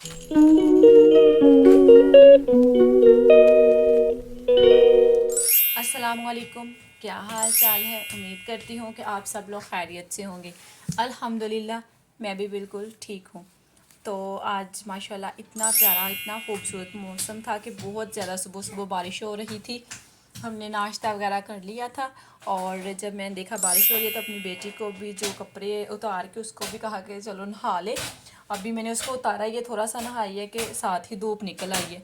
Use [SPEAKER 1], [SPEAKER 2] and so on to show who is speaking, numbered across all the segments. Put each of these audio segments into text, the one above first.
[SPEAKER 1] अस्सलामुअलैकुम। क्या हाल चाल है? उम्मीद करती हूँ कि आप सब लोग खैरियत से होंगे। अल्हम्दुलिल्लाह मैं भी बिल्कुल ठीक हूँ। तो आज माशाल्लाह इतना प्यारा, इतना खूबसूरत मौसम था कि बहुत ज़्यादा सुबह सुबह बारिश हो रही थी। हमने नाश्ता वगैरह कर लिया था और जब मैंने देखा बारिश हो रही है तो अपनी बेटी को भी जो कपड़े उतार के उसको भी कहा कि चलो नहा ले। अभी मैंने उसको उतारा, ये थोड़ा सा नहाई है कि साथ ही धूप निकल आई है।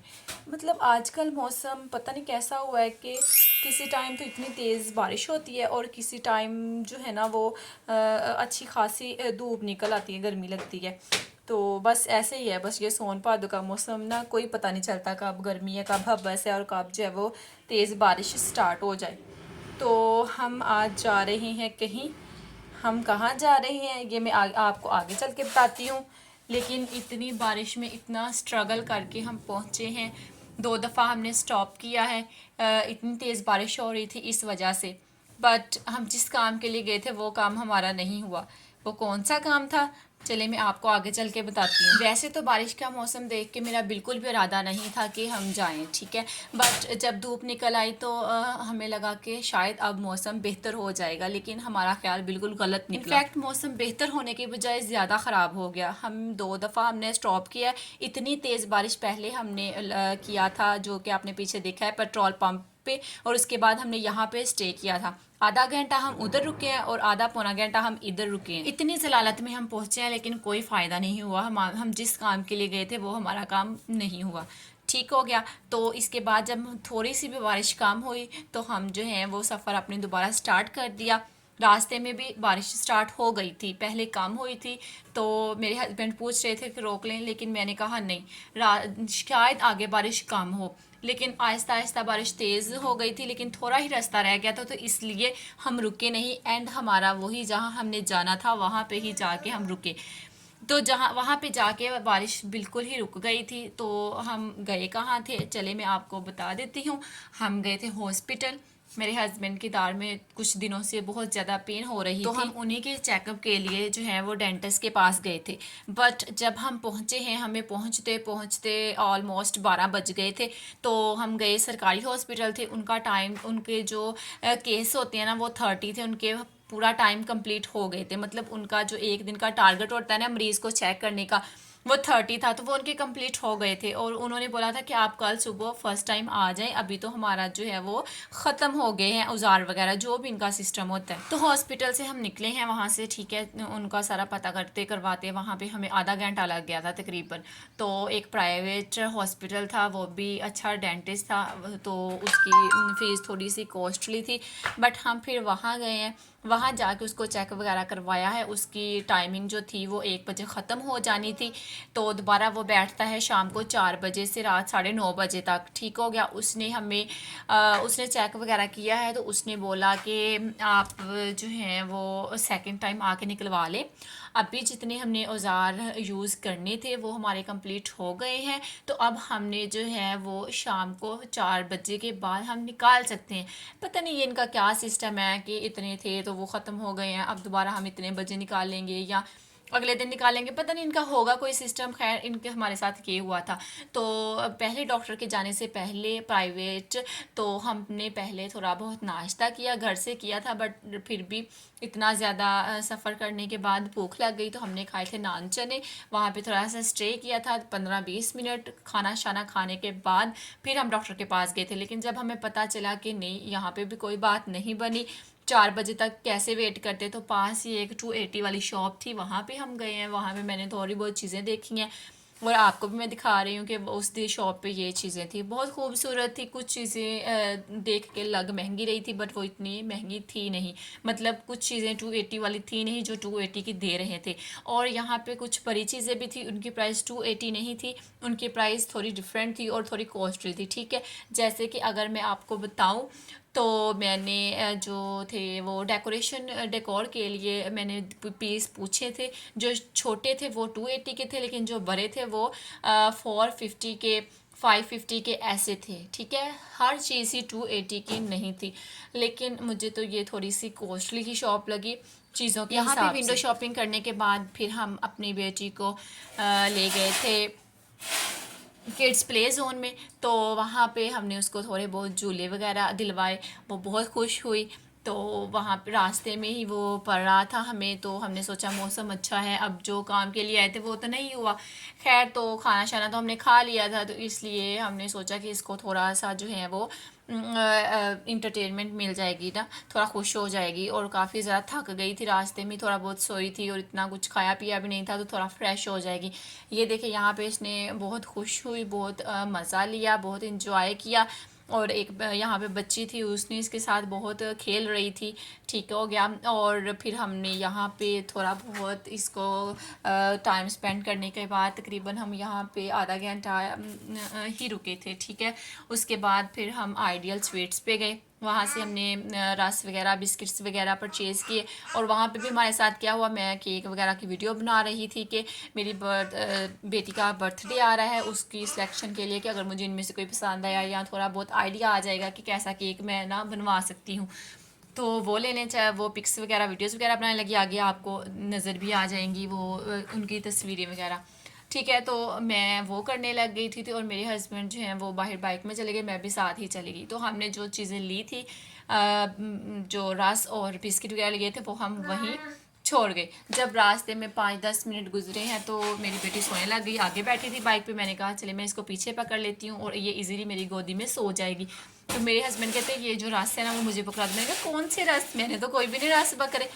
[SPEAKER 1] मतलब आजकल मौसम पता नहीं कैसा हुआ है कि किसी टाइम तो इतनी तेज़ बारिश होती है और किसी टाइम जो है ना वो अच्छी खासी धूप निकल आती है, गर्मी लगती है। तो बस ऐसे ही है, बस ये सोन भादों का मौसम ना कोई पता नहीं चलता कब गर्मी है, कब हब्बस है और कब जो है वो तेज़ बारिश स्टार्ट हो जाए। तो हम आज जा रहे हैं कहीं। हम कहाँ जा रहे हैं ये मैं आपको आगे चल के बताती हूँ। लेकिन इतनी बारिश में इतना स्ट्रगल करके हम पहुँचे हैं। 2 दफ़ा हमने स्टॉप किया है, इतनी तेज़ बारिश हो रही थी इस वजह से। बट हम जिस काम के लिए गए थे वो काम हमारा नहीं हुआ। वो कौन सा काम था, चले मैं आपको आगे चल के बताती हूँ। वैसे तो बारिश का मौसम देख के मेरा बिल्कुल भी इरादा नहीं था कि हम जाएं, ठीक है। बट जब धूप निकल आई तो हमें लगा कि शायद अब मौसम बेहतर हो जाएगा, लेकिन हमारा ख्याल बिल्कुल गलत निकला। इनफैक्ट मौसम बेहतर होने के बजाय ज़्यादा ख़राब हो गया। हम 2 दफ़ा हमने स्टॉप किया। इतनी तेज़ बारिश पहले हमने किया था, जो कि आपने पीछे देखा है पेट्रोल पंप पे, और उसके बाद हमने यहाँ पे स्टे किया था। आधा घंटा हम उधर रुके हैं और आधा पौना घंटा हम इधर रुके हैं। इतनी जलालत में हम पहुंचे हैं लेकिन कोई फ़ायदा नहीं हुआ। हम जिस काम के लिए गए थे वो हमारा काम नहीं हुआ, ठीक हो गया। तो इसके बाद जब थोड़ी सी भी बारिश कम हुई तो हम जो है वो सफ़र अपने दोबारा स्टार्ट कर दिया। रास्ते में भी बारिश स्टार्ट हो गई थी, पहले कम हुई थी। तो मेरे हस्बैंड पूछ रहे थे कि रोक लें, लेकिन मैंने कहा नहीं, शायद आगे बारिश कम हो। लेकिन आहिस्ता आहिस्ता बारिश तेज़ हो गई थी, लेकिन थोड़ा ही रास्ता रह गया था, तो इसलिए हम रुके नहीं। एंड हमारा वही जहाँ हमने जाना था वहाँ पे ही जाके हम रुके। तो जहाँ वहाँ पे जाके बारिश बिल्कुल ही रुक गई थी। तो हम गए कहाँ थे, चले मैं आपको बता देती हूँ। हम गए थे हॉस्पिटल। मेरे हस्बैंड की दाढ़ में कुछ दिनों से बहुत ज़्यादा पेन हो रही तो थी। हम उन्हीं के चेकअप के लिए जो है वो डेंटिस्ट के पास गए थे। बट जब हम पहुँचे हैं, हमें पहुँचते पहुँचते ऑलमोस्ट 12 बज गए थे। तो हम गए सरकारी हॉस्पिटल थे। उनका टाइम, उनके जो केस होते हैं ना वो 30 थे, उनके पूरा टाइम कंप्लीट हो गए थे। मतलब उनका जो एक दिन का टारगेट होता है ना मरीज़ को चेक करने का, वो 30 था, तो वो उनके कंप्लीट हो गए थे। और उन्होंने बोला था कि आप कल सुबह फर्स्ट टाइम आ जाएं, अभी तो हमारा जो है वो ख़त्म हो गए हैं औजार वगैरह जो भी इनका सिस्टम होता है। तो हॉस्पिटल से हम निकले हैं वहाँ से, ठीक है। उनका सारा पता करते करवाते वहाँ पे हमें आधा घंटा लग गया था तकरीबन। तो एक प्राइवेट हॉस्पिटल था, वो भी अच्छा डेंटिस्ट था, तो उसकी फ़ीस थोड़ी सी कॉस्टली थी। बट हम फिर वहाँ गए हैं, वहाँ जाके उसको चेक वगैरह करवाया है। उसकी टाइमिंग जो थी वो 1 बजे ख़त्म हो जानी थी। तो दोबारा वो बैठता है शाम को 4 बजे से रात 9:30 बजे तक, ठीक हो गया। उसने हमें उसने चेक वगैरह किया है, तो उसने बोला कि आप जो हैं वो सेकंड टाइम आके निकलवा लें। अभी जितने हमने औजार यूज़ करने थे वो हमारे कंप्लीट हो गए हैं। तो अब हमने जो है वो शाम को 4 बजे के बाद हम निकाल सकते हैं। पता नहीं ये इनका क्या सिस्टम है कि इतने थे तो वो ख़त्म हो गए हैं, अब दोबारा हम इतने बजे निकालेंगे या अगले दिन निकालेंगे, पता नहीं इनका होगा कोई सिस्टम। खैर इनके हमारे साथ ये हुआ था। तो पहले डॉक्टर के जाने से पहले प्राइवेट, तो हमने पहले थोड़ा बहुत नाश्ता किया, घर से किया था। बट फिर भी इतना ज़्यादा सफ़र करने के बाद भूख लग गई, तो हमने खाए थे नान चने। वहाँ पे थोड़ा सा स्टे किया था 15-20 मिनट। खाना शाना खाने के बाद फिर हम डॉक्टर के पास गए थे। लेकिन जब हमें पता चला कि नहीं यहाँ पे भी कोई बात नहीं बनी, 4 बजे तक कैसे वेट करते, तो पास ही एक 280 वाली शॉप थी, वहाँ पे हम गए हैं। वहाँ पे मैंने थोड़ी बहुत चीज़ें देखी हैं और आपको भी मैं दिखा रही हूँ कि उस दी शॉप पे ये चीज़ें थी, बहुत खूबसूरत थी। कुछ चीज़ें देख के लग महंगी रही थी बट वो इतनी महंगी थी नहीं। मतलब कुछ चीज़ें 280 वाली थी नहीं जो 280 की दे रहे थे। और यहाँ पे कुछ बड़ी चीज़ें भी थी, उनकी प्राइस 280 नहीं थी, उनकी प्राइस थोड़ी डिफरेंट थी और थोड़ी कॉस्टली थी, ठीक है। जैसे कि अगर मैं आपको बताऊँ तो मैंने जो थे वो डेकोरेशन डेकोर के लिए मैंने पीस पूछे थे। जो छोटे थे वो 280 के थे, लेकिन जो बड़े थे वो 450 के, 550 के ऐसे थे, ठीक है। हर चीज़ ही 280 की नहीं थी। लेकिन मुझे तो ये थोड़ी सी कॉस्टली ही शॉप लगी चीज़ों के हिसाब से। यहाँ पे विंडो शॉपिंग करने के बाद फिर हम अपनी बेटी को ले गए थे किड्स प्ले जोन में। तो वहाँ पे हमने उसको थोड़े बहुत झूले वगैरह दिलवाए, वो बहुत खुश हुई। तो वहाँ पे रास्ते में ही वो पढ़ रहा था हमें, तो हमने सोचा मौसम अच्छा है, अब जो काम के लिए आए थे वो तो नहीं हुआ। खैर, तो खाना शाना तो हमने खा लिया था, तो इसलिए हमने सोचा कि इसको थोड़ा सा जो है वो इंटरटेनमेंट मिल जाएगी ना, थोड़ा खुश हो जाएगी। और काफ़ी ज़्यादा थक गई थी, रास्ते में थोड़ा बहुत सोई थी और इतना कुछ खाया पिया भी नहीं था, तो थोड़ा फ्रेश हो जाएगी। ये देखे यहाँ पे इसने बहुत खुश हुई, बहुत मज़ा लिया, बहुत इंजॉय किया। और एक यहाँ पे बच्ची थी, उसने इसके साथ बहुत खेल रही थी। ठीक हो गया। और फिर हमने यहाँ पे थोड़ा बहुत इसको टाइम स्पेंड करने के बाद तकरीबन हम यहाँ पे आधा घंटा ही रुके थे। ठीक है। उसके बाद फिर हम आइडियल स्वीट्स पे गए, वहाँ से हमने रस वगैरह बिस्किट्स वगैरह परचेज़ किए। और वहाँ पे भी हमारे साथ क्या हुआ, मैं केक वगैरह की वीडियो बना रही थी कि मेरी बेटी का बर्थडे आ रहा है, उसकी सिलेक्शन के लिए कि अगर मुझे इनमें से कोई पसंद आया या थोड़ा बहुत आइडिया आ जाएगा कि कैसा केक मैं ना बनवा सकती हूँ, तो वो लेने चाहे वो पिक्स वगैरह वीडियोस वगैरह बनाने लगी। आगे आपको नज़र भी आ जाएंगी वो उनकी तस्वीरें वगैरह। ठीक है। तो मैं वो करने लग गई थी और मेरे हस्बैंड जो हैं वो बाहर बाइक में चले गए, मैं भी साथ ही चली गई। तो हमने जो चीज़ें ली थी, जो रस और बिस्किट वगैरह लिए थे, वो हम वहीं छोड़ गए। जब रास्ते में 5-10 मिनट गुजरे हैं तो मेरी बेटी सोने लग गई, आगे बैठी थी बाइक पे। मैंने कहा चले मैं इसको पीछे पकड़ लेती हूँ और ये इजीली मेरी गोदी में सो जाएगी। तो मेरे हस्बैंड कहते हैं ये जो रस है ना वो मुझे पकड़ा दो। मैंने कहा कौन से रस, मैंने तो कोई भी नहीं रस पकड़े।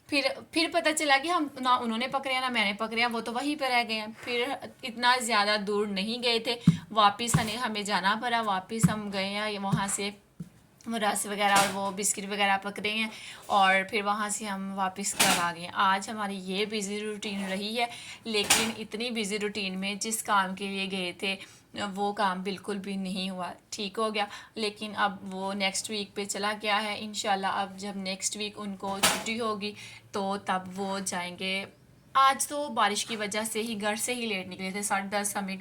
[SPEAKER 1] फिर पता चला कि हम ना उन्होंने पकड़े ना मैंने पकड़े, वो तो वहीं पर रह गए हैं। फिर इतना ज़्यादा दूर नहीं गए थे, वापस हमें जाना पड़ा। वापस हम गए हैं वहाँ से वो रस वगैरह और वो बिस्किट वगैरह पकड़े हैं और फिर वहाँ से हम वापस घर आ गए। आज हमारी ये बिज़ी रूटीन रही है, लेकिन इतनी बिज़ी रूटीन में जिस काम के लिए गए थे वो काम बिल्कुल भी नहीं हुआ। ठीक हो गया। लेकिन अब वो नेक्स्ट वीक पे चला गया है इंशाल्लाह। अब जब नेक्स्ट वीक उनको छुट्टी होगी तो तब वो जाएंगे। आज तो बारिश की वजह से ही घर से ही लेट निकले थे, 10:30 हमें